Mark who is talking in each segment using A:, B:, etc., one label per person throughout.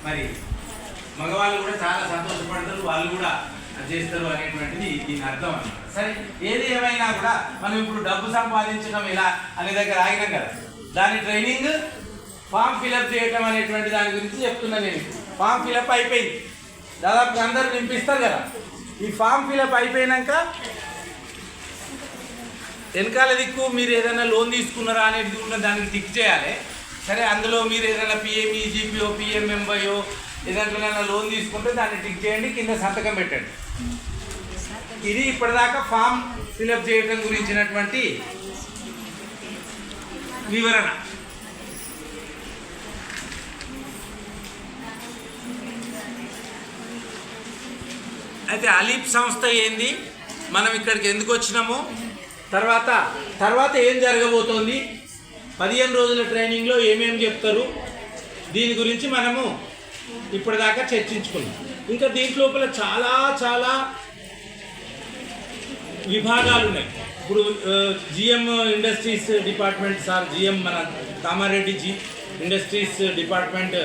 A: మరి మగవాళ్ళు కూడా చాలా సంతోషపడతారు, వాళ్ళు కూడా చేస్తారు అనేటువంటిది దీని అర్థం అన్నమాట. సరే, ఏది ఏమైనా కూడా మనం ఇప్పుడు డబ్బు సంపాదించడం ఎలా అనే దగ్గర ఆగినాం కదా, దాని ట్రైనింగ్ ఫామ్ ఫిలప్ చేయటం అనేటువంటి దాని గురించి చెప్తున్నా నేను. ఫామ్ ఫిలప్ అయిపోయింది, దాదాపు అందరూ నింపిస్తారు కదా. ఈ ఫామ్ ఫిలప్ అయిపోయినాక వెనకాల దిక్కు మీరు ఏదైనా లోన్ తీసుకున్నారా అనేది ఉన్న దానికి టిక్ చేయాలి. సరే, అందులో మీరు ఏదైనా పిఎంఈ, జీపీఓ, పిఎంఎంబైఓ ఏదైనా లోన్ తీసుకుంటే దాన్ని టిక్ చేయండి, కింద సంతకం పెట్టండి. ఇది ఇప్పటిదాకా ఫామ్ ఫిలప్ చేయడం గురించినటువంటి వివరణ. అయితే అలీప్ సంస్థ ఏంది, మనం ఇక్కడికి ఎందుకు వచ్చినామో, తర్వాత ఏం జరగబోతోంది, 15 రోజుల ట్రైనింగ్లో ఏమేమి చెప్తారు, దీని గురించి మనము ఇప్పటిదాకా చర్చించుకున్నాం. ఇంకా దీంట్లోపల చాలా చాలా విభాగాలు ఉన్నాయి. ఇప్పుడు GM industries department sir, GM మన కామారెడ్డి ఇండస్ట్రీస్ డిపార్ట్మెంట్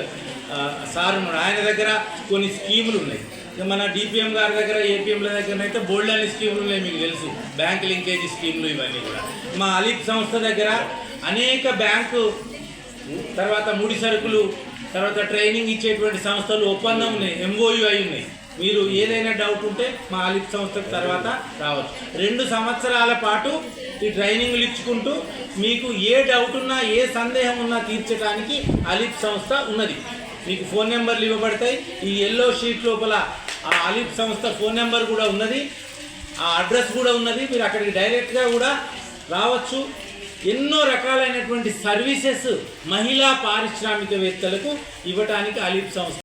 A: సార్ ఉన్నాడు, ఆయన దగ్గర కొన్ని స్కీములు ఉన్నాయి. మన డిపిఎం గారి దగ్గర, ఏపీఎంల దగ్గర అయితే బోల్డ్ అనే స్కీములు ఉన్నాయి, మీకు తెలుసు, బ్యాంక్ లింకేజీ స్కీములు ఇవన్నీ కూడా. మా అలీప్ సంస్థ దగ్గర అనేక బ్యాంకు, తర్వాత ముడి సరుకులు, తర్వాత ట్రైనింగ్ ఇచ్చేటువంటి సంస్థలు ఒప్పందం ఉన్నాయి, ఎంఓయూ అయి ఉన్నాయి. మీరు ఏదైనా డౌట్ ఉంటే మా అలీప్ సంస్థకు తర్వాత రావచ్చు. 2 సంవత్సరాల పాటు ఈ ట్రైనింగ్లు ఇచ్చుకుంటూ మీకు ఏ డౌట్ ఉన్నా, ఏ సందేహం ఉన్నా తీర్చడానికి అలీప్ సంస్థ ఉన్నది. మీకు ఫోన్ నెంబర్లు ఇవ్వబడతాయి. ఈ ఎల్లో షీట్ లోపల ఆ అలీప్ సంస్థ ఫోన్ నెంబర్ కూడా ఉన్నది, ఆ అడ్రస్ కూడా ఉన్నది. మీరు అక్కడికి డైరెక్ట్గా కూడా రావచ్చు. ఎన్నో రకాలైనటువంటి సర్వీసెస్ మహిళా పారిశ్రామికవేత్తలకు ఇవ్వటానికి అలీప్ సంస్థ